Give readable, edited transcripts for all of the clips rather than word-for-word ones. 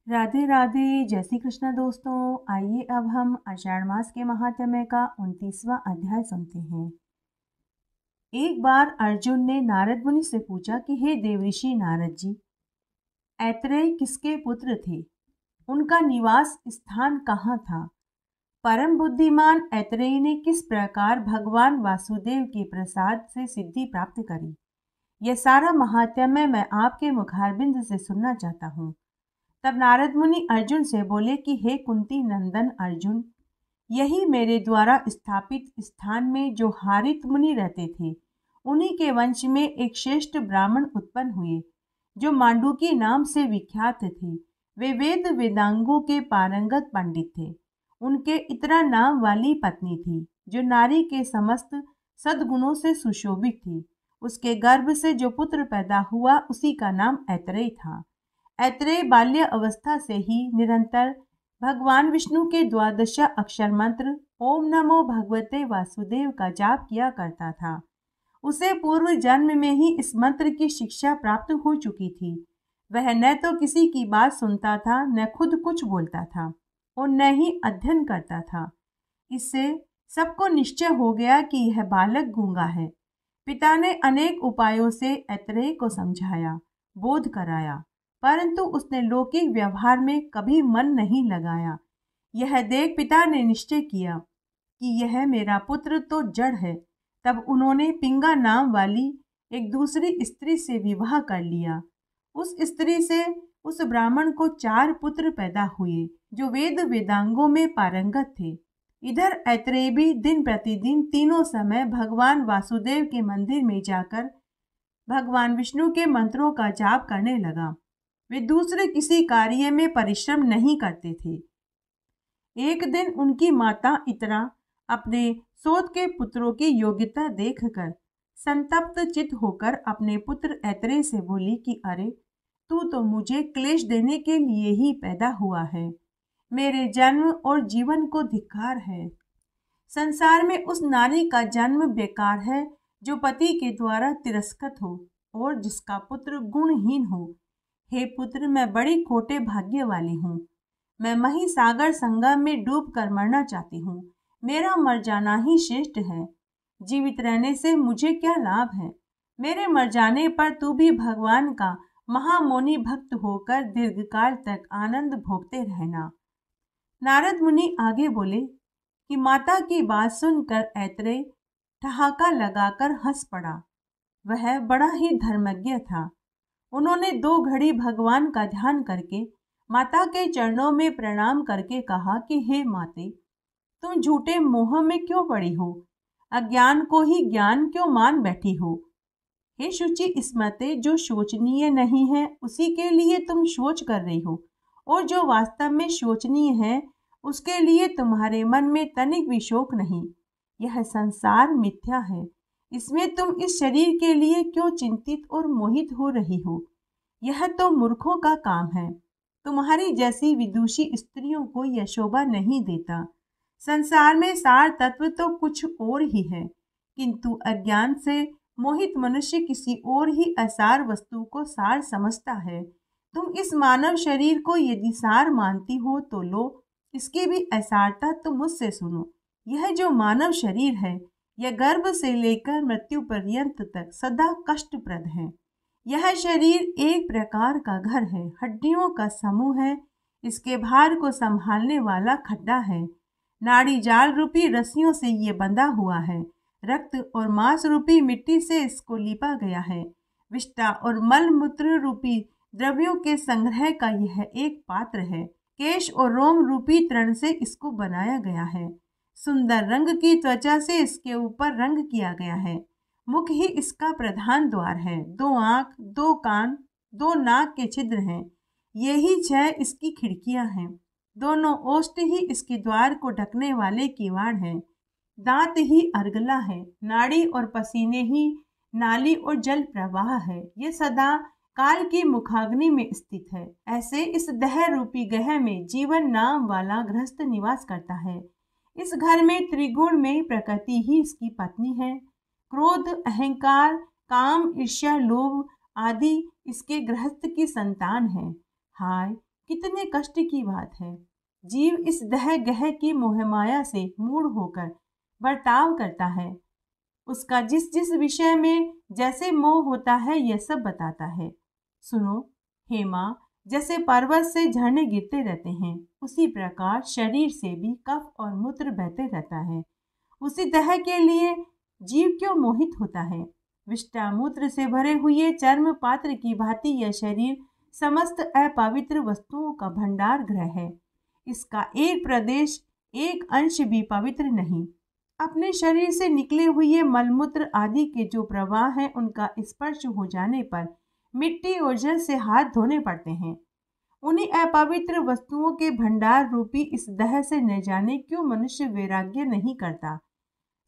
राधे राधे, जय श्री कृष्ण दोस्तों। आइए अब हम आषाढ़ मास के महात्म्य का 29वां अध्याय सुनते हैं। एक बार अर्जुन ने नारद मुनि से पूछा कि हे देवऋषि नारद जी, ऐतरेय किसके पुत्र थे? उनका निवास स्थान कहाँ था? परम बुद्धिमान ऐतरेय ने किस प्रकार भगवान वासुदेव के प्रसाद से सिद्धि प्राप्त करी? यह सारा महात्म्य मैं आपके मुखारबिंद से सुनना चाहता हूँ। तब नारद मुनि अर्जुन से बोले कि हे कुंती नंदन अर्जुन, यही मेरे द्वारा स्थापित स्थान में जो हारित मुनि रहते थे, उन्हीं के वंश में एक श्रेष्ठ ब्राह्मण उत्पन्न हुए जो मांडूकी नाम से विख्यात थे। वे वेद वेदांगों के पारंगत पंडित थे। उनके इतरा नाम वाली पत्नी थी जो नारी के समस्त सद्गुणों से सुशोभित थी। उसके गर्भ से जो पुत्र पैदा हुआ उसी का नाम ऐतरेय था। ऐतरेय बाल्य अवस्था से ही निरंतर भगवान विष्णु के द्वादश अक्षर मंत्र ओम नमो भगवते वासुदेव का जाप किया करता था। उसे पूर्व जन्म में ही इस मंत्र की शिक्षा प्राप्त हो चुकी थी। वह न तो किसी की बात सुनता था, न खुद कुछ बोलता था और न ही अध्ययन करता था। इससे सबको निश्चय हो गया कि यह बालक गूंगा है। पिता ने अनेक उपायों से ऐतरेय को समझाया, बोध कराया, परंतु उसने लौकिक व्यवहार में कभी मन नहीं लगाया। यह देख पिता ने निश्चय किया कि यह मेरा पुत्र तो जड़ है। तब उन्होंने पिंगा नाम वाली एक दूसरी स्त्री से विवाह कर लिया। उस स्त्री से उस ब्राह्मण को 4 पुत्र पैदा हुए जो वेद वेदांगों में पारंगत थे। इधर ऐतरेय भी दिन प्रतिदिन तीनों समय भगवान वासुदेव के मंदिर में जाकर भगवान विष्णु के मंत्रों का जाप करने लगा। वे दूसरे किसी कार्य में परिश्रम नहीं करते थे। एक दिन उनकी माता इतरा अपने सोत के पुत्रों की योग्यता देखकर संतप्त चित होकर अपने पुत्र ऐतरेय से बोली कि अरे, तू तो मुझे क्लेश देने के लिए ही पैदा हुआ है। मेरे जन्म और जीवन को धिक्कार है। संसार में उस नारी का जन्म बेकार है जो पति के द्वारा तिरस्कृत हो और जिसका पुत्र गुणहीन हो। हे पुत्र, मैं बड़ी खोटे भाग्य वाली हूँ। मैं मही सागर संगम में डूब कर मरना चाहती हूँ। मेरा मर जाना ही श्रेष्ठ है। जीवित रहने से मुझे क्या लाभ है? मेरे मर जाने पर तू भी भगवान का महामोनी भक्त होकर दीर्घकाल तक आनंद भोगते रहना। नारद मुनि आगे बोले कि माता की बात सुनकर ऐतरेय ठहाका लगाकर हंस पड़ा। वह बड़ा ही धर्मज्ञ था। उन्होंने 2 घड़ी भगवान का ध्यान करके माता के चरणों में प्रणाम करके कहा कि हे माते, तुम झूठे मोह में क्यों पड़ी हो? अज्ञान को ही ज्ञान क्यों मान बैठी हो? हे शुचि स्मृते, जो शोचनीय नहीं है उसी के लिए तुम शोच कर रही हो, और जो वास्तव में शोचनीय है उसके लिए तुम्हारे मन में तनिक भी शोक नहीं। यह संसार मिथ्या है। इसमें तुम इस शरीर के लिए क्यों चिंतित और मोहित हो रही हो? यह तो मूर्खों का काम है। तुम्हारी जैसी विदुषी स्त्रियों को यह शोभा नहीं देता। संसार में सार तत्व तो कुछ और ही है, किंतु अज्ञान से मोहित मनुष्य किसी और ही असार वस्तु को सार समझता है। तुम इस मानव शरीर को यदि सार मानती हो तो लो, इसकी भी असारता तुम मुझसे सुनो। यह जो मानव शरीर है, यह गर्भ से लेकर मृत्यु पर्यंत तक सदा कष्टप्रद है। यह शरीर एक प्रकार का घर है, हड्डियों का समूह है। इसके भार को संभालने वाला खड्डा है। नाड़ी जाल रूपी रस्सियों से ये बंधा हुआ है। रक्त और मांस रूपी मिट्टी से इसको लिपा गया है। विष्ठा और मल मूत्र रूपी द्रव्यों के संग्रह का यह एक पात्र है। केश और रोम रूपी तृण से इसको बनाया गया है। सुंदर रंग की त्वचा से इसके ऊपर रंग किया गया है। मुख ही इसका प्रधान द्वार है। 2 आंख, 2 कान, 2 नाक के छिद्र हैं। यही 6 इसकी खिड़कियां हैं। दोनों ओष्ठ ही इसके द्वार को ढकने वाले किवाड़ हैं। दांत ही अर्गला है। नाड़ी और पसीने ही नाली और जल प्रवाह है। ये सदा काल की मुखाग्नि में स्थित है। ऐसे इस दह रूपी गह में जीवन नाम वाला गृहस्थ निवास करता है। इस घर में त्रिगुण में प्रकृति ही इसकी पत्नी है। क्रोध, अहंकार, काम, ईर्ष्या, लोभ आदि इसके गृहस्थ की संतान है। हाय, कितने कष्ट की बात है। जीव इस दह गह की मोहमाया से मूढ़ होकर बर्ताव करता है। उसका जिस जिस विषय में जैसे मोह होता है यह सब बताता है। सुनो हे माँ, जैसे पर्वत से झरने गिरते रहते हैं, उसी प्रकार शरीर से भी कफ और मूत्र बहते रहता है। उसी दह के लिए जीव क्यों मोहित होता है। विष्टामूत्र से भरे हुए चर्म पात्र की भांति यह शरीर समस्त अपवित्र वस्तुओं का भंडार गृह है। इसका एक प्रदेश, एक अंश भी पवित्र नहीं। अपने शरीर से निकले हुए मलमूत्र आदि के जो प्रवाह हैं, उनका स्पर्श हो जाने पर मिट्टी और जल से हाथ धोने पड़ते हैं। उन्हीं अपवित्र वस्तुओं के भंडार रूपी इस दह से न जाने क्यों मनुष्य वैराग्य नहीं करता।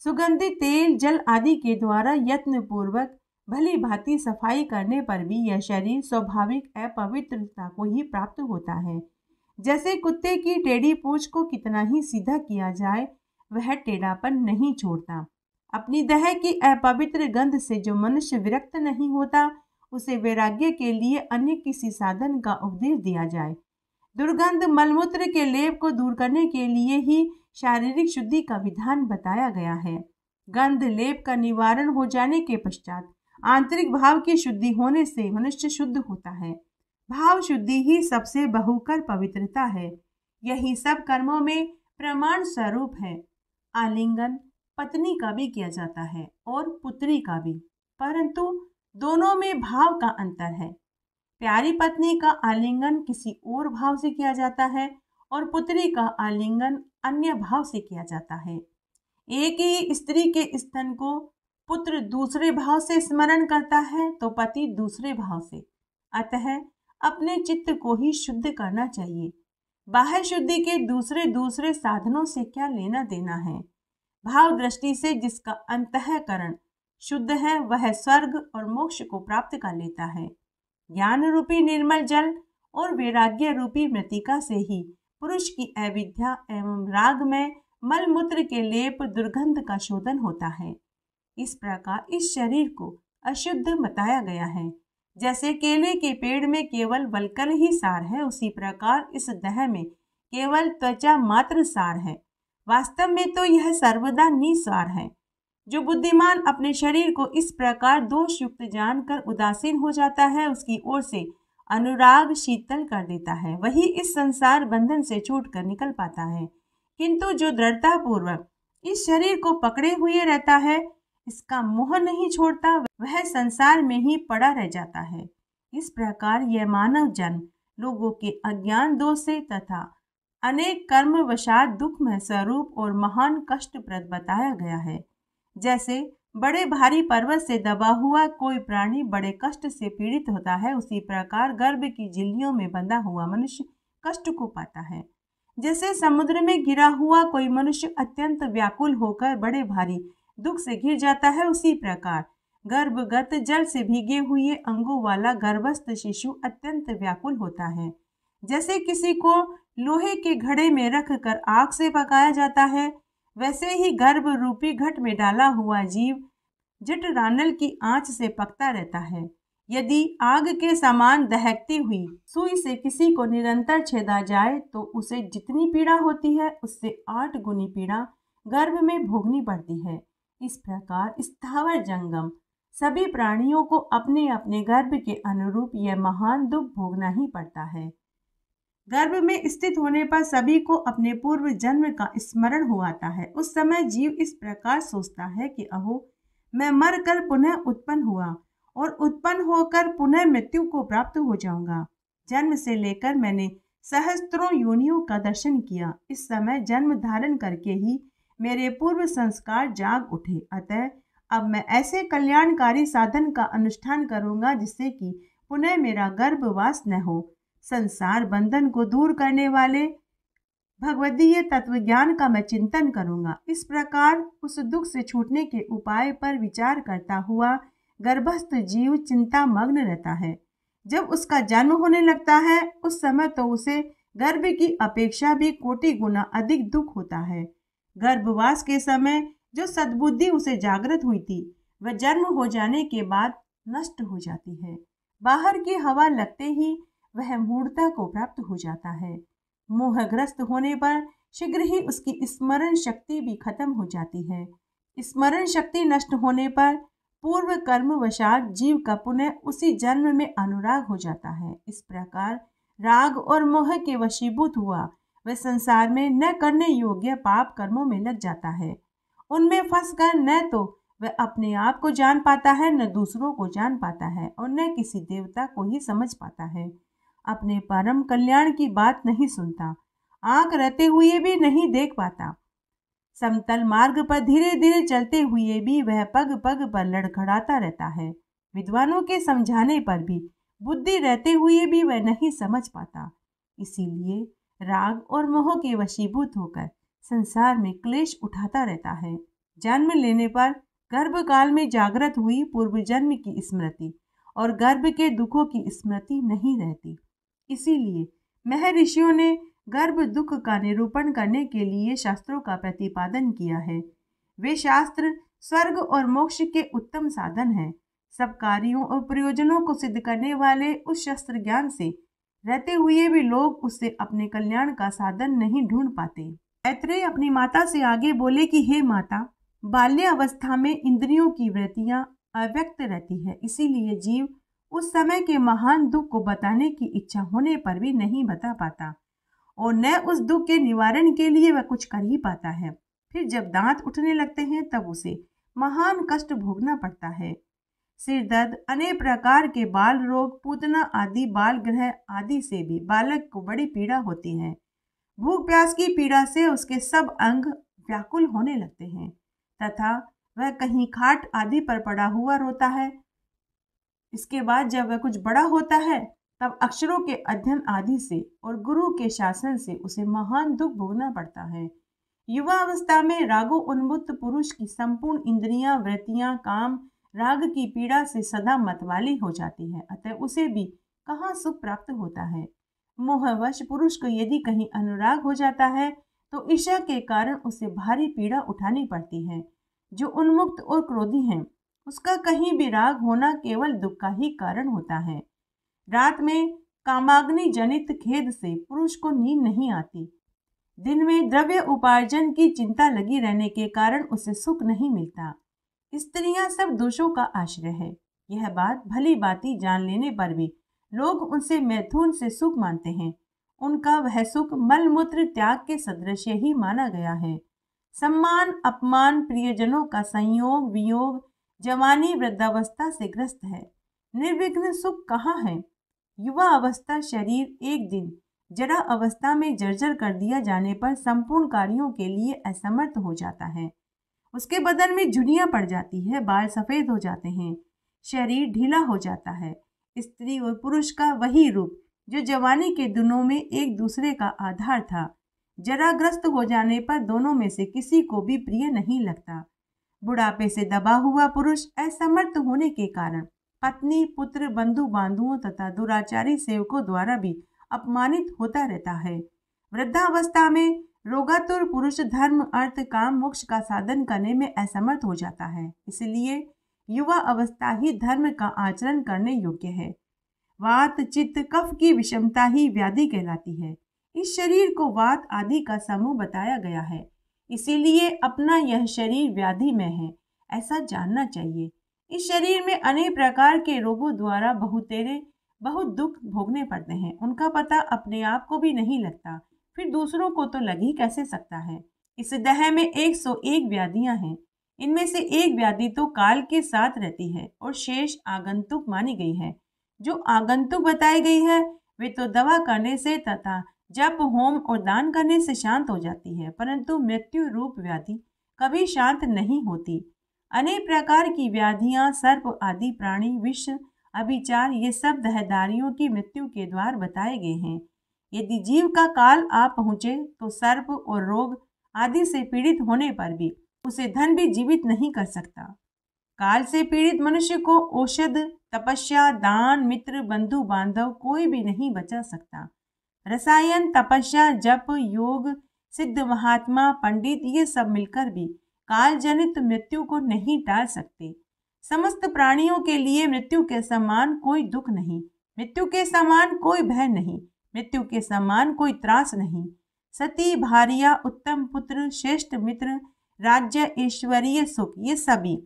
सुगंधित तेल, जल आदि के द्वारा यत्न पूर्वक भली भांति सफाई करने पर भी यह शरीर स्वाभाविक अपवित्रता को ही प्राप्त होता है। जैसे कुत्ते की टेढ़ी पूंछ को कितना ही सीधा किया जाए, वह टेढ़ापन नहीं छोड़ता। अपनी दह की अपवित्र गंध से जो मनुष्य विरक्त नहीं होता, उसे वैराग्य के लिए अन्य किसी साधन का उपदेश दिया जाए। दुर्गंध मलमूत्र के लेप को दूर करने के लिए ही शारीरिक शुद्धि का विधान बताया गया है। गंध लेप का निवारण हो जाने के पश्चात आंतरिक भाव की शुद्धि होने से मनुष्य शुद्ध होता है। भाव शुद्धि ही सबसे बहुकर पवित्रता है। यही सब कर्मों में प्रमाण स्वरूप है। आलिंगन पत्नी का भी किया जाता है और पुत्री का भी, परंतु दोनों में भाव का अंतर है। प्यारी पत्नी का आलिंगन किसी और भाव से किया जाता है और पुत्री का आलिंगन अन्य भाव से किया जाता है। एक ही स्त्री के स्तन को पुत्र दूसरे भाव से स्मरण करता है तो पति दूसरे भाव से। अतः अपने चित्त को ही शुद्ध करना चाहिए। बाह्य शुद्धि के दूसरे दूसरे साधनों से क्या लेना देना है। भाव दृष्टि से जिसका अंतःकरण शुद्ध है, वह स्वर्ग और मोक्ष को प्राप्त कर लेता है। ज्ञान रूपी निर्मल जल और वैराग्य रूपी मृतिका से ही पुरुष की अविद्या एवं राग में मलमूत्र के लेप दुर्गंध का शोधन होता है। इस प्रकार इस शरीर को अशुद्ध बताया गया है। जैसे केले के पेड़ में केवल वलकल ही सार है, उसी प्रकार इस दह में केवल त्वचा मात्र सार है। वास्तव में तो यह सर्वदा निसार है। जो बुद्धिमान अपने शरीर को इस प्रकार दोष युक्त जानकर उदासीन हो जाता है, उसकी ओर से अनुराग शीतल कर देता है, वही इस संसार बंधन से छूटकर निकल पाता है। किंतु जो दृढ़ता पूर्वक इस शरीर को पकड़े हुए रहता है, इसका मोह नहीं छोड़ता, वह संसार में ही पड़ा रह जाता है। इस प्रकार यह मानव जन्म लोगों के अज्ञान दोष से तथा अनेक कर्म वशात दुखमय स्वरूप और महान कष्टप्रद बताया गया है। जैसे बड़े भारी पर्वत से दबा हुआ कोई प्राणी बड़े कष्ट से पीड़ित होता है, उसी प्रकार गर्भ की झिल्लियों में बंधा हुआ मनुष्य कष्ट को पाता है। जैसे समुद्र में गिरा हुआ कोई मनुष्य अत्यंत व्याकुल होकर बड़े भारी दुख से घिर जाता है, उसी प्रकार गर्भगत जल से भीगे हुए अंगों वाला गर्भस्थ शिशु अत्यंत व्याकुल होता है। जैसे किसी को लोहे के घड़े में रख कर आग से पकाया जाता है, वैसे ही गर्भ रूपी घट में डाला हुआ जीव जठरानल की आंच से पकता रहता है। यदि आग के समान दहकती हुई सुई से किसी को निरंतर छेदा जाए तो उसे जितनी पीड़ा होती है, उससे 8 गुनी पीड़ा गर्भ में भोगनी पड़ती है। इस प्रकार स्थावर जंगम सभी प्राणियों को अपने अपने गर्भ के अनुरूप यह महान दुख भोगना ही पड़ता है। गर्भ में स्थित होने पर सभी को अपने पूर्व जन्म का स्मरण हो आता है। उस समय जीव इस प्रकार सोचता है कि अहो, मैं मर कर पुनः उत्पन्न हुआ और उत्पन्न होकर पुनः मृत्यु को प्राप्त हो जाऊंगा। जन्म से लेकर मैंने सहस्त्रों योनियों का दर्शन किया। इस समय जन्म धारण करके ही मेरे पूर्व संस्कार जाग उठे। अतः अब मैं ऐसे कल्याणकारी साधन का अनुष्ठान करूंगा जिससे कि पुनः मेरा गर्भवास न हो। संसार बंधन को दूर करने वाले भगवदीय तत्व ज्ञान का मैं चिंतन करूंगा। इस प्रकार उस दुख से छूटने के उपाय पर विचार करता हुआ गर्भस्थ जीव चिंता मग्न रहता है। जब उसका जन्म होने लगता है, उस समय तो उसे गर्भ की अपेक्षा भी कोटि गुना अधिक दुख होता है। गर्भवास के समय जो सद्बुद्धि उसे जागृत हुई थी, वह जन्म हो जाने के बाद नष्ट हो जाती है। बाहर की हवा लगते ही वह मूढ़ता को प्राप्त हो जाता है। मोहग्रस्त होने पर शीघ्र ही उसकी स्मरण शक्ति भी खत्म हो जाती है। स्मरण शक्ति नष्ट होने पर पूर्व कर्मवशात जीव का पुनः उसी जन्म में अनुराग हो जाता है। इस प्रकार राग और मोह के वशीभूत हुआ वह संसार में न करने योग्य पाप कर्मों में लग जाता है। उनमें फंसकर न तो वह अपने आप को जान पाता है, न दूसरों को जान पाता है और न किसी देवता को ही समझ पाता है। अपने परम कल्याण की बात नहीं सुनता, आंख रहते हुए भी नहीं देख पाता। समतल मार्ग पर धीरे धीरे चलते हुए भी वह पग पग पर लड़खड़ाता रहता है। विद्वानों के समझाने पर भी, बुद्धि रहते हुए भी वह नहीं समझ पाता। इसीलिए राग और मोह के वशीभूत होकर संसार में क्लेश उठाता रहता है। जन्म लेने पर गर्भकाल में जागृत हुई पूर्व जन्म की स्मृति और गर्भ के दुखों की स्मृति नहीं रहती। इसीलिए महर्षियों ने गर्भ दुख का निरूपण करने के लिए शास्त्रों का प्रतिपादन किया है। वे शास्त्र स्वर्ग और मोक्ष के उत्तम साधन हैं। सब कार्यों और प्रयोजनों को सिद्ध करने वाले उस शस्त्र ज्ञान से रहते हुए भी लोग उससे अपने कल्याण का साधन नहीं ढूंढ पाते। मैत्रेय अपनी माता से आगे बोले कि हे माता, बाल्य अवस्था में इंद्रियों की वृत्तियां अव्यक्त रहती है, इसीलिए जीव उस समय के महान दुख को बताने की इच्छा होने पर भी नहीं बता पाता और न उस दुख के निवारण के लिए वह कुछ कर ही पाता है। फिर जब दांत उठने लगते हैं तब उसे महान कष्ट भोगना पड़ता है। सिर दर्द, अनेक प्रकार के बाल रोग, पूतना आदि, बाल ग्रह आदि से भी बालक को बड़ी पीड़ा होती है। भूख प्यास की पीड़ा से उसके सब अंग व्याकुल होने लगते हैं तथा वह कहीं खाट आदि पर पड़ा हुआ रोता है। इसके बाद जब वह कुछ बड़ा होता है तब अक्षरों के अध्ययन आदि से और गुरु के शासन से उसे महान दुख भोगना पड़ता है। युवा अवस्था में रागो उन्मुक्त पुरुष की संपूर्ण इंद्रियां, वृत्तियां काम राग की पीड़ा से सदा मतवाली हो जाती है, अतः उसे भी कहाँ सुख प्राप्त होता है। मोहवश पुरुष को यदि कहीं अनुराग हो जाता है तो ईर्ष्या के कारण उसे भारी पीड़ा उठानी पड़ती है। जो उन्मुक्त और क्रोधी है उसका कहीं भी राग होना केवल दुख का ही कारण होता है। रात में कामाग्नि जनित खेद से पुरुष को नींद नहीं आती। दिन में द्रव्य उपार्जन की चिंता लगी रहने के कारण उसे सुख नहीं मिलता। स्त्रियां सब दोषों का आश्रय है। यह बात भली बाती जान लेने पर भी लोग उनसे मैथुन से सुख मानते हैं। उनका वह सुख मलमूत्र त्याग के सदृश ही माना गया है। सम्मान अपमान, प्रियजनों का संयोग वियोग जवानी वृद्धावस्था से ग्रस्त है। निर्विघ्न सुख कहाँ है। युवा अवस्था शरीर एक दिन जड़ा अवस्था में जर्जर कर दिया जाने पर संपूर्ण कार्यों के लिए असमर्थ हो जाता है। उसके बदन में झुर्रियां पड़ जाती है, बाल सफेद हो जाते हैं, शरीर ढीला हो जाता है। स्त्री और पुरुष का वही रूप जो जवानी के दिनों में एक दूसरे का आधार था, जराग्रस्त हो जाने पर दोनों में से किसी को भी प्रिय नहीं लगता। बुढ़ापे से दबा हुआ पुरुष असमर्थ होने के कारण पत्नी, पुत्र, बंधु बांधुओं तथा दुराचारी सेवकों द्वारा भी अपमानित होता रहता है। वृद्धावस्था में रोगातुर पुरुष धर्म, अर्थ, काम, मोक्ष का साधन करने में असमर्थ हो जाता है। इसलिए युवा अवस्था ही धर्म का आचरण करने योग्य है। वात, चित्त, कफ की विषमता ही व्याधि कहलाती है। इस शरीर को वात आदि का समूह बताया गया है, इसीलिए अपना यह शरीर व्याधि में है ऐसा जानना चाहिए। इस शरीर में अनेक प्रकार के रोगों द्वारा बहुत दुख भोगने पड़ते हैं। उनका पता अपने आप को भी नहीं लगता, फिर दूसरों को तो लग ही कैसे सकता है। इस देह में 101 व्याधियां हैं। इनमें से एक व्याधि तो काल के साथ रहती है और शेष आगंतुक मानी गई है। जो आगंतुक बताई गई है वे तो दवा करने से तथा जप, होम और दान करने से शांत हो जाती है, परंतु मृत्यु रूप व्याधि कभी शांत नहीं होती। अनेक प्रकार की व्याधियां, सर्प आदि प्राणी, विष, अभिचार, ये सब देहधारियों की मृत्यु के द्वार बताए गए हैं। यदि जीव का काल आ पहुँचे तो सर्प और रोग आदि से पीड़ित होने पर भी उसे धन भी जीवित नहीं कर सकता। काल से पीड़ित मनुष्य को औषध, तपस्या, दान, मित्र, बंधु बांधव कोई भी नहीं बचा सकता। रसायन, तपस्या, जप, योग, सिद्ध महात्मा, पंडित ये सब मिलकर भी काल जनित मृत्यु को नहीं टाल सकते। समस्त प्राणियों के लिए मृत्यु के समान कोई दुख नहीं। मृत्यु के समान कोई भय नहीं, मृत्यु के समान कोई त्रास नहीं। सती, भार्या, उत्तम पुत्र, श्रेष्ठ मित्र, राज्य, ऐश्वर्य, सुख, ये सभी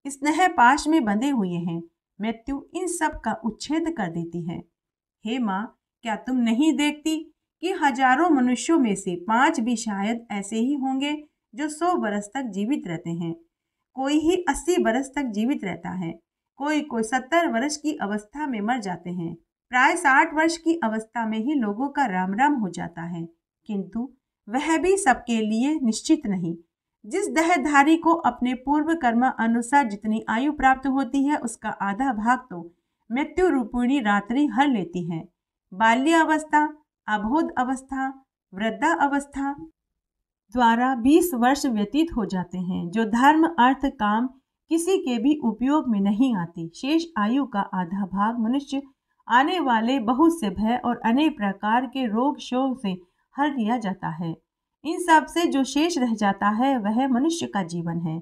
स्नेह पाश में बंधे हुए हैं। मृत्यु इन सब का उच्छेद कर देती है। हे माँ, क्या तुम नहीं देखती कि हजारों मनुष्यों में से 5 भी शायद ऐसे ही होंगे जो 100 बरस तक जीवित रहते हैं। कोई ही 80 बरस तक जीवित रहता है, कोई कोई 70 वर्ष की अवस्था में मर जाते हैं। प्राय 60 वर्ष की अवस्था में ही लोगों का राम राम हो जाता है, किंतु वह भी सबके लिए निश्चित नहीं। जिस देहधारी को अपने पूर्व कर्म अनुसार जितनी आयु प्राप्त होती है, उसका आधा भाग तो मृत्यु रूपिणी रात्रि हर लेती है। बाल्य अवस्था, अबोध अवस्था, वृद्धा अवस्था द्वारा 20 वर्ष व्यतीत हो जाते हैं, जो धर्म, अर्थ, काम किसी के भी उपयोग में नहीं आते। शेष आयु का आधा भाग मनुष्य आने वाले बहुत से भय और अनेक प्रकार के रोग शोक से हर लिया जाता है। इन सब से जो शेष रह जाता है वह मनुष्य का जीवन है।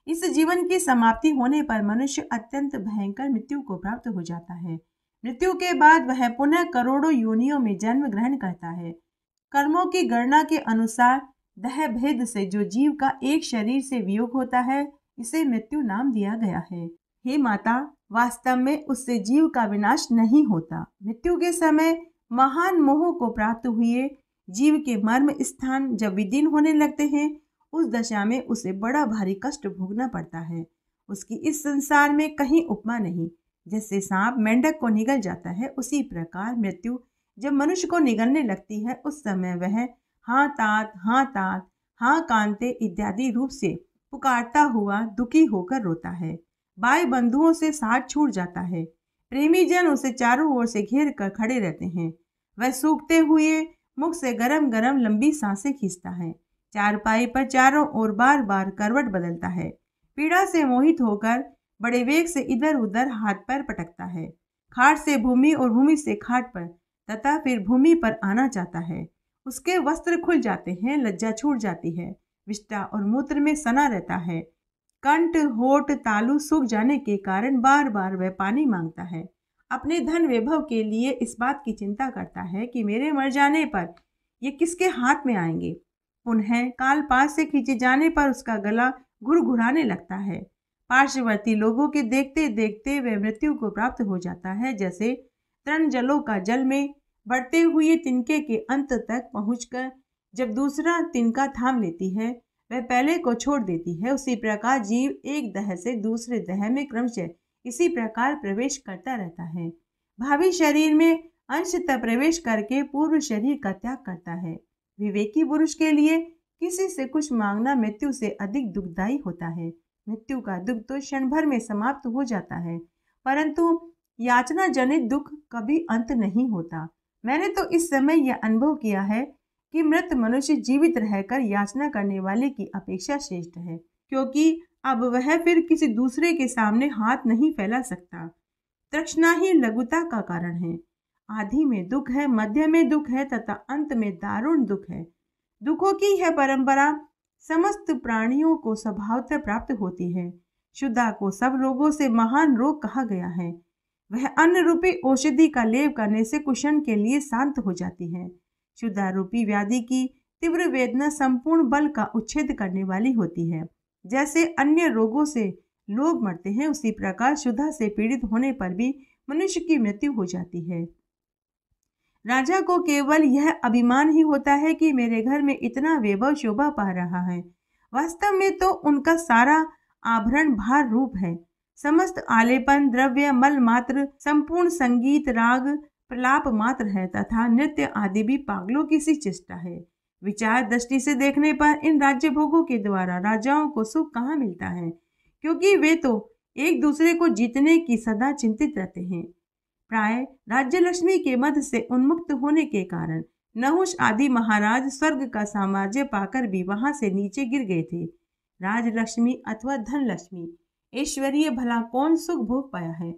इस जीवन की समाप्ति होने पर मनुष्य अत्यंत भयंकर मृत्यु को प्राप्त हो जाता है। मृत्यु के बाद वह पुनः करोड़ों योनियों में जन्म ग्रहण करता है। कर्मों की गणना के अनुसार देह भेद से जो जीव का एक शरीर से वियोग होता है, इसे मृत्यु नाम दिया गया है। हे माता, वास्तव में उससे जीव का विनाश नहीं होता। मृत्यु के समय महान मोह को प्राप्त हुए जीव के मर्म स्थान जब विदीन होने लगते हैं, उस दशा में उसे बड़ा भारी कष्ट भोगना पड़ता है। उसकी इस संसार में कहीं उपमा नहीं। जैसे सांप मेंढक को निगल जाता है, उसी प्रकार मृत्यु जब मनुष्य को निगलने लगती है, उस समय वह हाँ तात, हाँ तात, हाँ कांते इत्यादि रूप से पुकारता हुआ दुखी होकर रोता है। भाई बंधुओं से साथ छूट जाता है। प्रेमी जन उसे चारों ओर से घेर कर खड़े रहते हैं। वह सूखते हुए मुख से गरम गरम लंबी सांसें खींचता है। चारपाई पर चारों ओर बार बार करवट बदलता है। पीड़ा से मोहित होकर बड़े वेग से इधर उधर हाथ पैर पटकता है। खाट से भूमि और भूमि से खाट पर तथा फिर भूमि पर आना चाहता है। उसके वस्त्र खुल जाते हैं, लज्जा छूट जाती है, विष्ठा और मूत्र में सना रहता है। कंठ, होठ, तालू सूख जाने के कारण बार बार वह पानी मांगता है। अपने धन वैभव के लिए इस बात की चिंता करता है कि मेरे मर जाने पर ये किसके हाथ में आएंगे। पुनः काल पास से खींचे जाने पर उसका गला घुरघुराने लगता है। पार्श्ववर्ती लोगों के देखते देखते वह मृत्यु को प्राप्त हो जाता है। जैसे तृण जलों का जल में बढ़ते हुए तिनके के अंत तक पहुंचकर जब दूसरा तिनका थाम लेती है, वह पहले को छोड़ देती है, उसी प्रकार जीव एक देह से दूसरे देह में क्रमशः इसी प्रकार प्रवेश करता रहता है। भावी शरीर में अंशतः प्रवेश करके पूर्व शरीर का त्याग करता है। विवेकी पुरुष के लिए किसी से कुछ मांगना मृत्यु से अधिक दुखदायी होता है। मृत्यु का दुख तो क्षण भर में समाप्त हो जाता है, परंतु याचना जनित दुख कभी अंत नहीं होता। मैंने तो इस समय यह अनुभव किया है कि मृत मनुष्य जीवित रहकर याचना करने वाले की अपेक्षा श्रेष्ठ है, क्योंकि अब वह फिर किसी दूसरे के सामने हाथ नहीं फैला सकता। तृष्णा ही लघुता का कारण है। आदि में दुख है, मध्य में दुख है तथा अंत में दारुण दुख है। दुखों की यह परंपरा समस्त प्राणियों को स्वभावतः प्राप्त होती है। शुद्धा को सब रोगों से महान रोग कहा गया है। वह अन्न रूपी औषधि का लेप करने से कुशन के लिए शांत हो जाती है। शुद्धा रूपी व्याधि की तीव्र वेदना संपूर्ण बल का उच्छेद करने वाली होती है। जैसे अन्य रोगों से लोग मरते हैं, उसी प्रकार शुद्धा से पीड़ित होने पर भी मनुष्य की मृत्यु हो जाती है। राजा को केवल यह अभिमान ही होता है कि मेरे घर में इतना वैभव शोभा पा रहा है। वास्तव में तो उनका सारा आभरण भार रूप है। समस्त आलेपन, द्रव्य, मल मात्र, संपूर्ण संगीत, राग, प्रलाप मात्र है तथा नृत्य आदि भी पागलों की सी चेष्टा है। विचार दृष्टि से देखने पर इन राज्य भोगों के द्वारा राजाओं को सुख कहाँ मिलता है, क्योंकि वे तो एक दूसरे को जीतने की सदा चिंतित रहते हैं। प्राय राज्य लक्ष्मी के मद से उन्मुक्त होने के कारण नहुष आदि महाराज स्वर्ग का साम्राज्य पाकर भी वहां से नीचे गिर गए थे। राजलक्ष्मी अथवा धन लक्ष्मी, ऐश्वर्य भला कौन सुख भोग पाया है।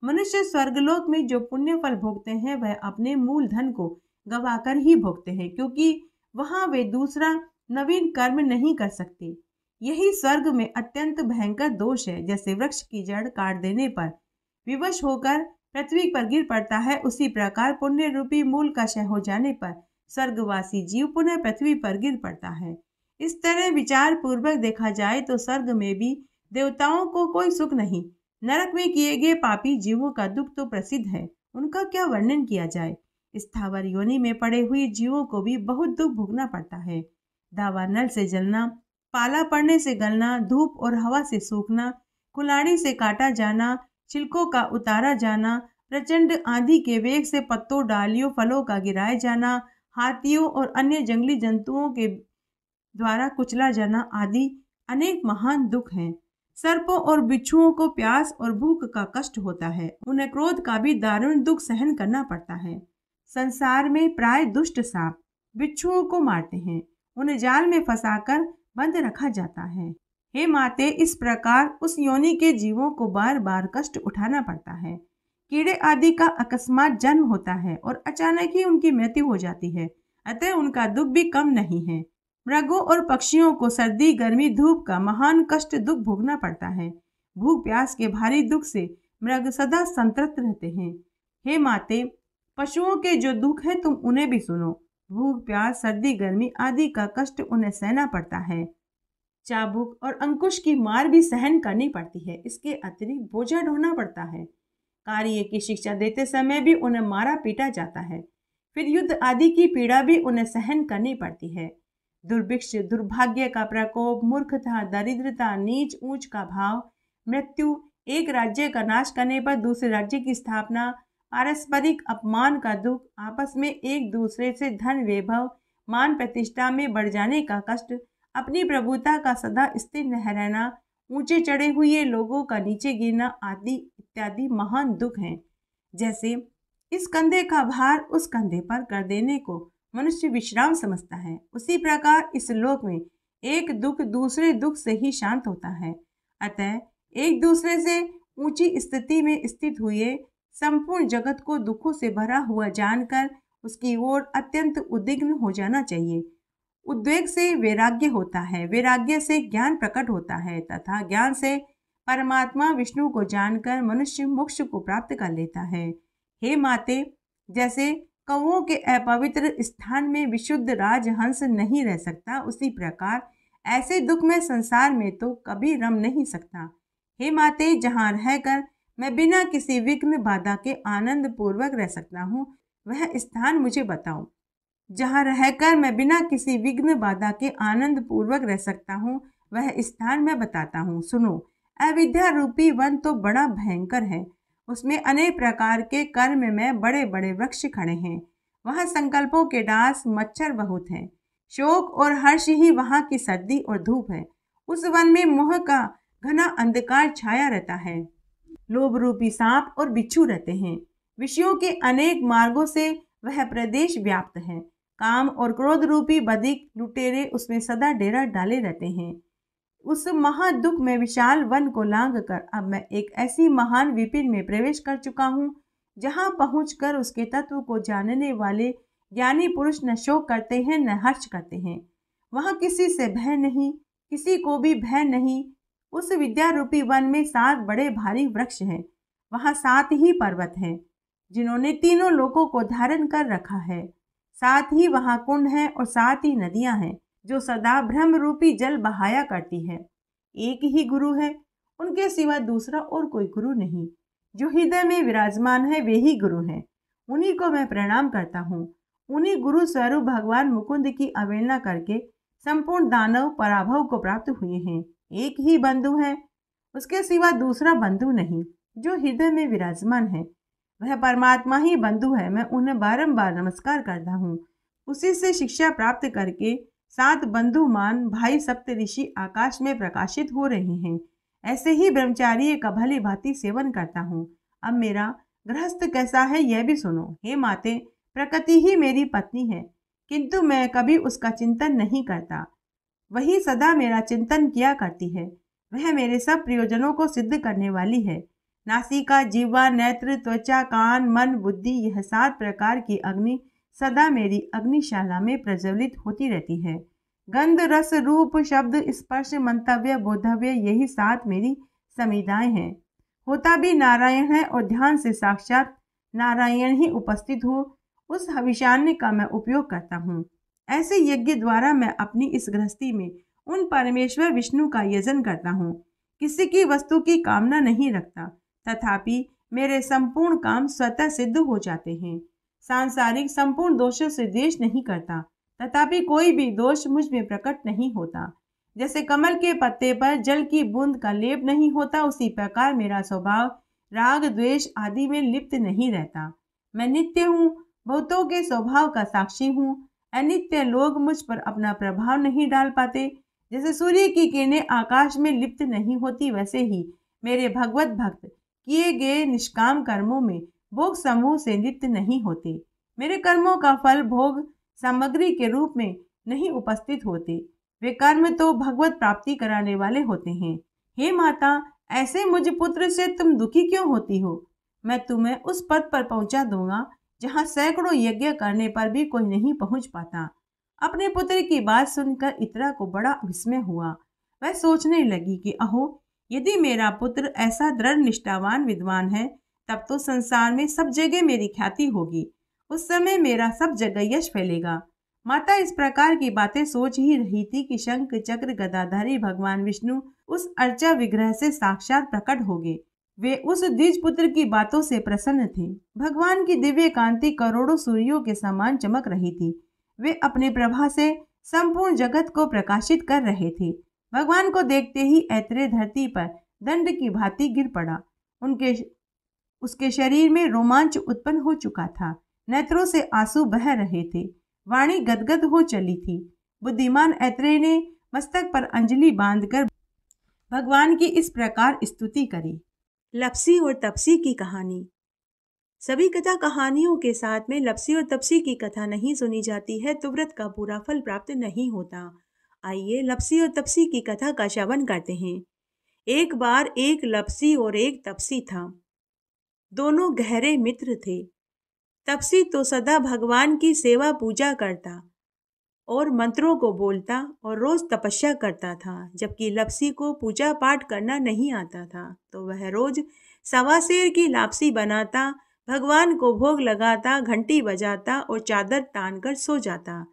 मनुष्य स्वर्गलोक में जो पुण्य फल भोगते हैं वह अपने मूल धन को गवाकर ही भोगते हैं, क्योंकि वहां वे दूसरा नवीन कर्म नहीं कर सकते। यही स्वर्ग में अत्यंत भयंकर दोष है। जैसे वृक्ष की जड़ काट देने पर विवश होकर पृथ्वी पर गिर पड़ता है, उसी प्रकार पुण्य रूपी मूल का क्षय हो जाने पर स्वर्गवासी जीव पुनः पृथ्वी पर गिर पड़ता है। इस तरह विचार पूर्वक देखा जाए तो स्वर्ग में भी देवताओं को कोई सुख नहीं, नरक में किए गए पापी जीवों का दुख तो प्रसिद्ध है, उनका क्या वर्णन किया जाए। स्थावर योनि में पड़े हुए जीवों को भी बहुत दुख भोगना पड़ता है। दावानल से जलना, पाला पड़ने से गलना, धूप और हवा से सूखना, कुल्हाड़ी से काटा जाना, छिलकों का उतारा जाना, प्रचंड आंधी के वेग से पत्तों, डालियों, फलों का गिराए जाना, हाथियों और अन्य जंगली जंतुओं के द्वारा कुचला जाना आदि अनेक महान दुख हैं। सर्पों और बिच्छुओं को प्यास और भूख का कष्ट होता है, उन्हें क्रोध का भी दारुण दुख सहन करना पड़ता है। संसार में प्राय दुष्ट सांप बिच्छुओं को मारते हैं, उन्हें जाल में फंसाकर बंद रखा जाता है। हे माते, इस प्रकार उस योनि के जीवों को बार बार कष्ट उठाना पड़ता है। कीड़े आदि का अकस्मात जन्म होता है और अचानक ही उनकी मृत्यु हो जाती है, अतः उनका दुख भी कम नहीं है। मृगों और पक्षियों को सर्दी, गर्मी, धूप का महान कष्ट दुख भोगना पड़ता है। भूख प्यास के भारी दुख से मृग सदा संतृप्त रहते हैं। हे माते, पशुओं के जो दुख है तुम उन्हें भी सुनो। भूख प्यास, सर्दी, गर्मी आदि का कष्ट उन्हें सहना पड़ता है। चाबुक और अंकुश की मार भी सहन करनी पड़ती है। इसके अतिरिक्त बोझा ढोना पड़ता है। कार्य की शिक्षा देते समय भी उन्हें मारा पीटा जाता है। फिर युद्ध आदि की पीड़ा भी उन्हें सहन करनी पड़ती है। दुर्भिक्ष, दुर्भाग्य का प्रकोप, मूर्खता, दरिद्रता, नीच ऊंच का भाव, मृत्यु, एक राज्य का नाश करने पर दूसरे राज्य की स्थापना, पारस्परिक अपमान का दुख, आपस में एक दूसरे से धन, वैभव, मान प्रतिष्ठा में बढ़ जाने का कष्ट, अपनी प्रभुता का सदा स्थिर न रहना, ऊंचे चढ़े हुए लोगों का नीचे गिरना आदि इत्यादि महान दुख हैं। जैसे इस कंधे का भार उस कंधे पर कर देने को मनुष्य विश्राम समझता है, उसी प्रकार इस लोक में एक दुख दूसरे दुख से ही शांत होता है। अतः एक दूसरे से ऊंची स्थिति में स्थित हुए संपूर्ण जगत को दुखों से भरा हुआ जानकर उसकी ओर अत्यंत उद्विग्न हो जाना चाहिए। उद्वेग से वैराग्य होता है, वैराग्य से ज्ञान प्रकट होता है तथा ज्ञान से परमात्मा विष्णु को जानकर मनुष्य मोक्ष को प्राप्त कर लेता है। हे माते, जैसे कौओं के अपवित्र स्थान में विशुद्ध राजहंस नहीं रह सकता, उसी प्रकार ऐसे दुख में संसार में तो कभी रम नहीं सकता। हे माते, जहाँ रहकर मैं बिना किसी विघ्न बाधा के आनंद पूर्वक रह सकता हूँ, वह स्थान मुझे बताओ। जहाँ रहकर मैं बिना किसी विघ्न बाधा के आनंद पूर्वक रह सकता हूँ, वह स्थान मैं बताता हूँ। सुनो, अविद्या रूपी वन तो बड़ा भयंकर है, उसमें अनेक प्रकार के कर्म में बड़े बड़े वृक्ष खड़े हैं। वहाँ संकल्पों के डांस, मच्छर बहुत हैं। शोक और हर्ष ही वहाँ की सर्दी और धूप है। उस वन में मोह का घना अंधकार छाया रहता है। लोभ रूपी सांप और बिच्छू रहते हैं। विषयों के अनेक मार्गों से वह प्रदेश व्याप्त है। काम और क्रोध रूपी बधिक लुटेरे उसमें सदा डेरा डाले रहते हैं। उस महादुख में विशाल वन को लांघ कर अब मैं एक ऐसी महान विपिन में प्रवेश कर चुका हूँ, जहाँ पहुंचकर उसके तत्व को जानने वाले ज्ञानी पुरुष न शोक करते हैं न हर्ष करते हैं। वहाँ किसी से भय नहीं, किसी को भी भय नहीं। उस विद्या रूपी वन में 7 बड़े भारी वृक्ष हैं। वहाँ 7 ही पर्वत हैं, जिन्होंने तीनों लोकों को धारण कर रखा है। 7 ही वहाँ कुंड हैं और 7 ही नदियाँ हैं, जो सदा ब्रह्म रूपी जल बहाया करती है। एक ही गुरु है, उनके सिवा दूसरा और कोई गुरु नहीं। जो हृदय में विराजमान है वे ही गुरु हैं। उन्हीं को मैं प्रणाम करता हूँ। उन्हीं गुरु स्वरूप भगवान मुकुंद की अवहेलना करके संपूर्ण दानव पराभव को प्राप्त हुए हैं। एक ही बंधु है, उसके सिवा दूसरा बंधु नहीं। जो हृदय में विराजमान है वह परमात्मा ही बंधु है। मैं उन्हें बारंबार नमस्कार करता हूँ। उसी से शिक्षा प्राप्त करके 7 बंधुमान भाई सप्त ऋषि आकाश में प्रकाशित हो रहे हैं। ऐसे ही ब्रह्मचारी का भली भांति सेवन करता हूँ। अब मेरा गृहस्थ कैसा है यह भी सुनो। हे माते, प्रकृति ही मेरी पत्नी है, किंतु मैं कभी उसका चिंतन नहीं करता। वही सदा मेरा चिंतन किया करती है। वह मेरे सब प्रयोजनों को सिद्ध करने वाली है। नासिका, जीवा, नेत्र, त्वचा, कान, मन, बुद्धि, यह 7 प्रकार की अग्नि सदा मेरी अग्निशाला में प्रज्वलित होती रहती है। गंध, रस, रूप, शब्द, स्पर्श, मंतव्य, बोधव्य, यही 7 मेरी समिधाएं हैं। होता भी नारायण है और ध्यान से साक्षात नारायण ही उपस्थित हो, उस हविष्यान्न का मैं उपयोग करता हूँ। ऐसे यज्ञ द्वारा मैं अपनी इस गृहस्थी में उन परमेश्वर विष्णु का यजन करता हूँ। किसी की वस्तु की कामना नहीं रखता, तथापि मेरे संपूर्ण काम स्वतः सिद्ध हो जाते हैं। सांसारिक संपूर्ण दोषों से द्वेष नहीं करता, तथापि कोई भी दोष मुझ में प्रकट नहीं होता। जैसे कमल के पत्ते पर जल की बूंद का लेप नहीं होता, उसी प्रकार मेरा स्वभाव राग द्वेष आदि में लिप्त नहीं रहता। मैं नित्य हूँ, बहुतों के स्वभाव का साक्षी हूँ। अनित्य लोग मुझ पर अपना प्रभाव नहीं डाल पाते। जैसे सूर्य की किरणें आकाश में लिप्त नहीं होती, वैसे ही मेरे भगवत भक्त किए गए निष्काम कर्मों में भोग समूह से लिप्त नहीं होते। मेरे कर्मों का फल भोग सामग्री के रूप में नहीं उपस्थित होते। वे कर्म तो भगवत प्राप्ति कराने वाले होते हैं। हे माता, ऐसे मुझ पुत्र से तुम दुखी क्यों होती हो? मैं तुम्हें उस पद पर पहुंचा दूंगा जहां सैकड़ों यज्ञ करने पर भी कोई नहीं पहुंच पाता। अपने पुत्र की बात सुनकर इतरा को बड़ा विस्मय हुआ। वह सोचने लगी कि अहो, यदि मेरा पुत्र ऐसा दृढ़ निष्ठावान विद्वान है, तब तो संसार में सब जगह मेरी ख्याति होगी। उस समय मेरा सब जगह यश फैलेगा। माता इस प्रकार की बातें सोच ही रही थी कि शंख चक्र गदाधारी भगवान विष्णु उस अर्चा विग्रह से साक्षात प्रकट हो गए। वे उस द्विज पुत्र की बातों से प्रसन्न थे। भगवान की दिव्य कांति करोड़ों सूर्यों के समान चमक रही थी। वे अपने प्रभा से संपूर्ण जगत को प्रकाशित कर रहे थे। भगवान को देखते ही ऐत्रेय धरती पर दंड की भांति गिर पड़ा। उसके शरीर में रोमांच उत्पन्न हो चुका था। नेत्रों से आंसू बह रहे थे। वाणी गदगद हो चली थी। बुद्धिमान ऐत्रेय ने मस्तक पर अंजलि बांधकर भगवान की इस प्रकार स्तुति करी। लप्सी और तपसी की कहानी। सभी कथा कहानियों के साथ में लप्सी और तपसी की कथा नहीं सुनी जाती है तो व्रत का पूरा फल प्राप्त नहीं होता। आइए लप्सी और तपसी की कथा का श्रवण करते हैं। एक बार एक लप्सी और एक तपसी था। दोनों गहरे मित्र थे। तपसी तो सदा भगवान की सेवा पूजा करता और मंत्रों को बोलता और रोज तपस्या करता था, जबकि लप्सी को पूजा पाठ करना नहीं आता था, तो वह रोज सवा सेर की लापसी बनाता, भगवान को भोग लगाता, घंटी बजाता और चादर तान कर सो जाता।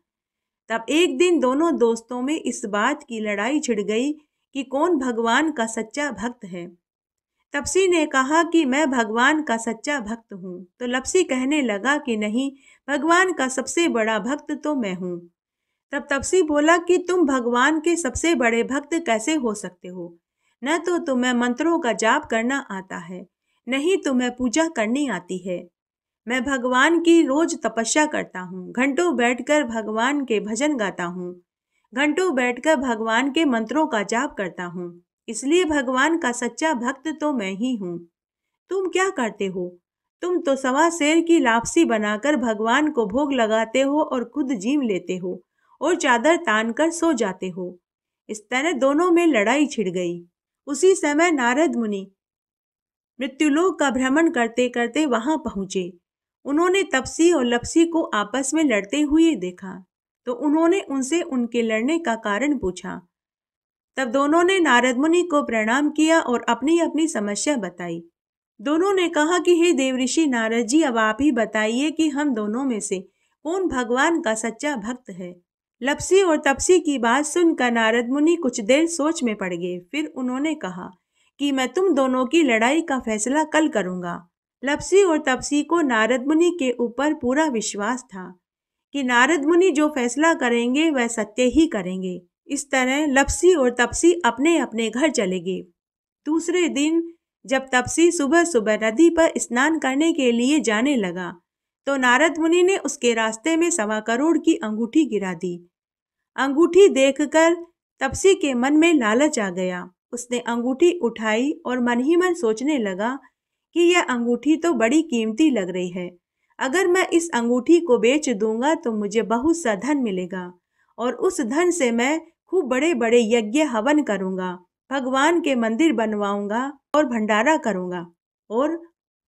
तब एक दिन दोनों दोस्तों में इस बात की लड़ाई छिड़ गई कि कौन भगवान का सच्चा भक्त है। तपसी ने कहा कि मैं भगवान का सच्चा भक्त हूँ, तो लप्सी कहने लगा कि नहीं, भगवान का सबसे बड़ा भक्त तो मैं हूँ। तब तपसी बोला कि तुम भगवान के सबसे बड़े भक्त कैसे हो सकते हो? न तो तुम्हें मंत्रों का जाप करना आता है, नहीं तुम्हें पूजा करनी आती है। मैं भगवान की रोज तपस्या करता हूँ, घंटों बैठकर भगवान के भजन गाता हूँ, घंटों बैठकर भगवान के मंत्रों का जाप करता हूँ, इसलिए भगवान का सच्चा भक्त तो मैं ही हूँ। तुम क्या करते हो? तुम तो सवा सेर की लापसी बनाकर भगवान को भोग लगाते हो और खुद जीव लेते हो और चादर तान कर सो जाते हो। इस तरह दोनों में लड़ाई छिड़ गई। उसी समय नारद मुनि मृत्युलोक का भ्रमण करते करते वहां पहुंचे। उन्होंने तपसी और लप्सी को आपस में लड़ते हुए देखा, तो उन्होंने उनसे उनके लड़ने का कारण पूछा। तब दोनों ने नारद मुनि को प्रणाम किया और अपनी अपनी समस्या बताई। दोनों ने कहा कि हे देवऋषि नारद जी, अब आप ही बताइए कि हम दोनों में से कौन भगवान का सच्चा भक्त है। लप्सी और तपसी की बात सुनकर नारद मुनि कुछ देर सोच में पड़ गए। फिर उन्होंने कहा कि मैं तुम दोनों की लड़ाई का फैसला कल करूंगा। लप्सी और तपसी को नारद मुनि के ऊपर पूरा विश्वास था कि नारद मुनि जो फैसला करेंगे वह सत्य ही करेंगे। इस तरह लप्सी और तपसी अपने अपने घर चले गए। दूसरे दिन जब तपसी सुबह सुबह नदी पर स्नान करने के लिए जाने लगा, तो नारद मुनि ने उसके रास्ते में 1.25 करोड़ की अंगूठी गिरा दी। अंगूठी देखकर तपसी के मन में लालच आ गया। उसने अंगूठी उठाई और मन ही मन सोचने लगा कि यह अंगूठी तो बड़ी कीमती लग रही है। अगर मैं इस अंगूठी को बेच दूंगा तो मुझे बहुत सा धन मिलेगा और उस धन से मैं खूब बड़े बड़े यज्ञ हवन करूंगा, भगवान के मंदिर बनवाऊंगा और भंडारा करूंगा और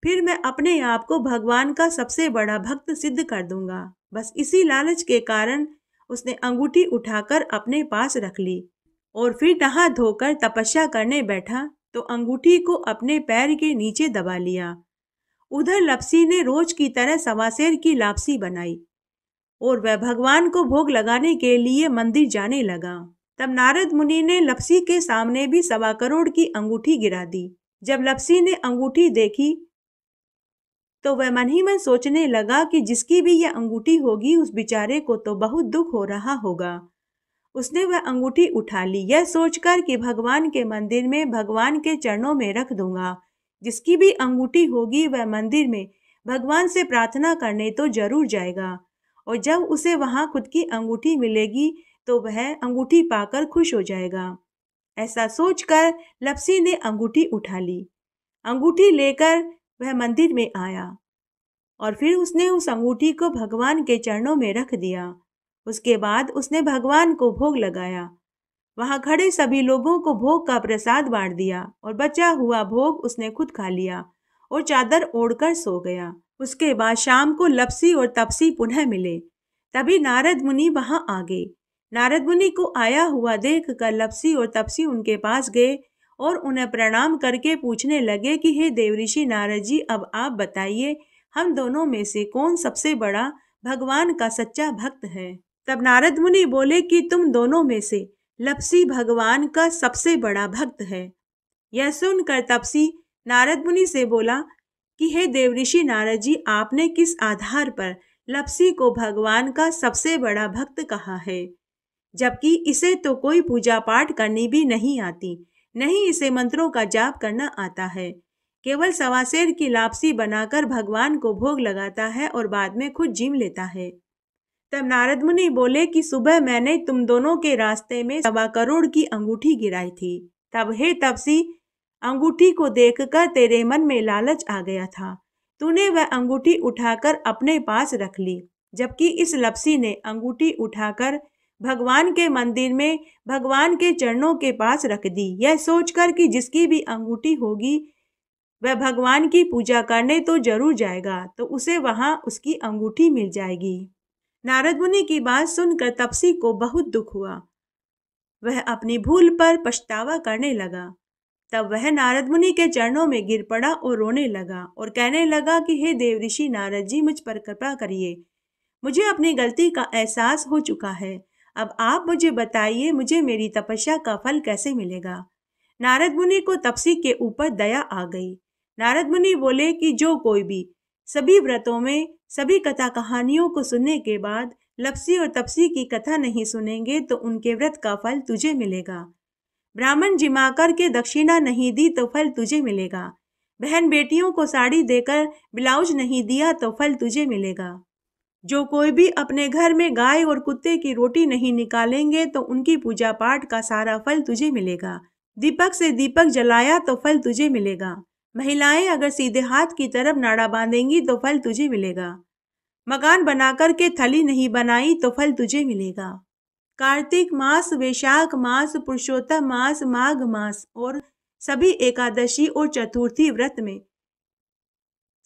फिर मैं अपने आप को भगवान का सबसे बड़ा भक्त सिद्ध कर दूंगा। बस इसी लालच के कारण उसने अंगूठी उठाकर अपने पास रख ली और फिर नहा धोकर तपस्या करने बैठा तो अंगूठी को अपने पैर के नीचे दबा लिया। उधर लपसी ने रोज की तरह सवासेर की लापसी बनाई और वह भगवान को भोग लगाने के लिए मंदिर जाने लगा। तब नारद मुनि ने लपसी के सामने भी 1.25 करोड़ की अंगूठी गिरा दी। जब लपसी ने अंगूठी देखी तो वह मन ही मन सोचने लगा कि जिसकी भी यह अंगूठी होगी उस बेचारे को तो बहुत दुख हो रहा होगा। उसने वह अंगूठी उठा ली, यह सोचकर कि भगवान के मंदिर में भगवान के चरणों में रख दूंगा। जिसकी भी अंगूठी होगी वह मंदिर में भगवान से प्रार्थना करने तो जरूर जाएगा और जब उसे वहां खुद की अंगूठी मिलेगी तो वह अंगूठी पाकर खुश हो जाएगा। ऐसा सोचकर लपसी ने अंगूठी उठा ली। अंगूठी लेकर वह मंदिर में आया और फिर उसने उस अंगूठी को भगवान के चरणों में रख दिया। उसके बाद उसने भगवान को भोग लगाया। वहां खड़े सभी लोगों को भोग का प्रसाद बांट दिया और बचा हुआ भोग उसने खुद खा लिया और चादर ओढ़कर सो गया। उसके बाद शाम को लपसी और तपसी पुनः मिले। तभी नारद मुनि वहां आ गए। नारद मुनि को आया हुआ देख कर लपसी और तपसी उनके पास गए और उन्हें प्रणाम करके पूछने लगे कि हे देवऋषि नारद जी, अब आप बताइए हम दोनों में से कौन सबसे बड़ा भगवान का सच्चा भक्त है। तब नारद मुनि बोले कि तुम दोनों में से लपसी भगवान का सबसे बड़ा भक्त है। यह सुनकर तपसी नारद मुनि से बोला कि हे देवऋषि नारद जी, आपने किस आधार पर लपसी को भगवान का सबसे बड़ा भक्त कहा है, जबकि इसे तो कोई पूजा पाठ करनी भी नहीं आती, नहीं इसे मंत्रों का जाप करना आता है, केवल सवासेर की लापसी बनाकर भगवान को भोग लगाता है और बाद में खुद जीव लेता है। तब नारद मुनि बोले कि सुबह मैंने तुम दोनों के रास्ते में 1.25 करोड़ की अंगूठी गिराई थी। तब हे तपसी, अंगूठी को देखकर तेरे मन में लालच आ गया था, तूने वह अंगूठी उठाकर अपने पास रख ली, जबकि इस लपसी ने अंगूठी उठाकर भगवान के मंदिर में भगवान के चरणों के पास रख दी, यह सोचकर कि जिसकी भी अंगूठी होगी वह भगवान की पूजा करने तो जरूर जाएगा, तो उसे वहां उसकी अंगूठी मिल जाएगी। नारद मुनि की बात सुनकर तपसी को बहुत दुख हुआ। वह अपनी भूल पर पछतावा करने लगा। तब वह नारद मुनि के चरणों में गिर पड़ा और रोने लगा और कहने लगा कि हे देवऋषि नारद जी, मुझ पर कृपा करिए, मुझे अपनी गलती का एहसास हो चुका है। अब आप मुझे बताइए, मुझे मेरी तपस्या का फल कैसे मिलेगा। नारद मुनि को तपसी के ऊपर दया आ गई। नारद मुनि बोले कि जो कोई भी सभी व्रतों में सभी कथा कहानियों को सुनने के बाद लपसी और तपसी की कथा नहीं सुनेंगे तो उनके व्रत का फल तुझे मिलेगा। ब्राह्मण जिमाकर के दक्षिणा नहीं दी तो फल तुझे मिलेगा। बहन बेटियों को साड़ी देकर ब्लाउज नहीं दिया तो फल तुझे मिलेगा। जो कोई भी अपने घर में गाय और कुत्ते की रोटी नहीं निकालेंगे तो उनकी पूजा पाठ का सारा फल तुझे मिलेगा। दीपक से दीपक जलाया तो फल तुझे मिलेगा। महिलाएं अगर सीधे हाथ की तरफ नाड़ा बांधेंगी तो फल तुझे मिलेगा। मकान बनाकर के थली नहीं बनाई तो फल तुझे मिलेगा। कार्तिक मास, वैशाख मास, पुरुषोत्तम मास, माघ मास और सभी एकादशी और चतुर्थी व्रत में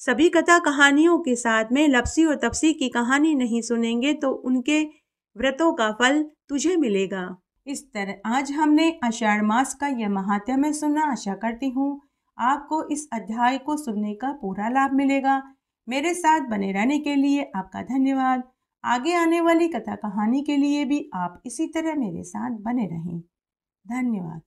सभी कथा कहानियों के साथ में लपसी और तपसी की कहानी नहीं सुनेंगे तो उनके व्रतों का फल तुझे मिलेगा। इस तरह आज हमने आषाढ़ मास का यह महात्म्य सुना। आशा करती हूँ आपको इस अध्याय को सुनने का पूरा लाभ मिलेगा। मेरे साथ बने रहने के लिए आपका धन्यवाद। आगे आने वाली कथा कहानी के लिए भी आप इसी तरह मेरे साथ बने रहें। धन्यवाद।